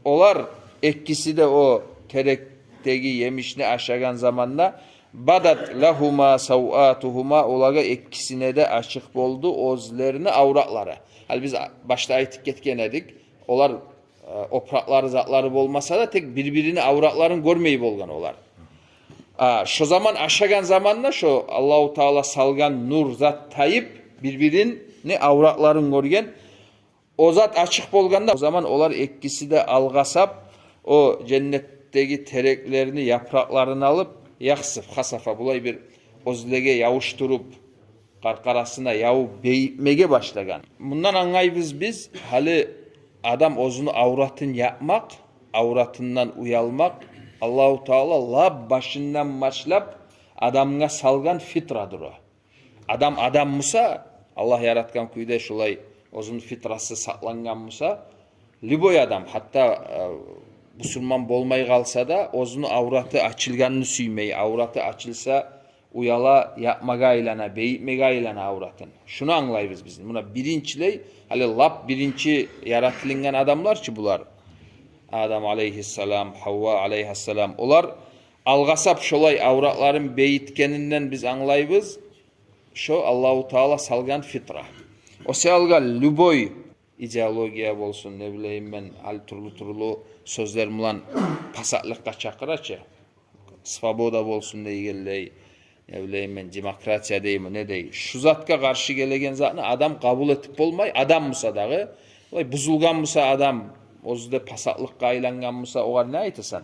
olar ekkisi de o terekteki yemişini aşagan zamanla badat lahuma savatuhuma olaga ekkisine de açık boldu özlerini avratları. Hal biz başta aytıp ketken edik. Olar oprakları zatları bolmasa da tek birbirini avratların görmeyi bolgan olar. Şu zaman aşagan zamanla şu Allahu Teala salgan nur zat tayip birbirini avratların görgen. O zat açık bolganda o zaman olar ekkisi de algasap o cennetteki tereklerini yapraklarını alıp yaksıp hasafa bulay bir ozlege yavuşturup karkarasına yavu beyitmege başlagan. Bundan anlayız biz hali adam ozunu avratın yapmak, avratından uyalmak Allahu Teala la başından başlap adamga salgan fitradır o. Adam musa Allah yaratgan kuyda şulay ozun fitrası saklangan musa liboy adam hatta Müslüman bolmay kalsa da ozunu avratı açılganını süymey, avratı açılsa uyala yapmaga aylana, beyitmege aylana avratın. Şunu anlayırız biz. Buna birinçiley, hali lap birinci yaratılıngan adamlar ki bular. Adam aleyhisselam, Havva aleyhisselam. Olar algasap şolay avratların beyitkeninden biz anlayırız. Şu Allahu Teala salgan fitra. O salgan lüboy ideologiya bolsun, ne bileyim ben al turlu sözler bilan pasaklıkka çakıraçı. Svoboda bolsun deygelley. Ne bileyim ben demokrasiya deyim ne dey. Şu zatka karşı gelegen zatını adam kabul etip bolmay, adam musa dağı. Buzulgan musa adam, ozda pasaklıkka aylangan musa oğa ne aytısan?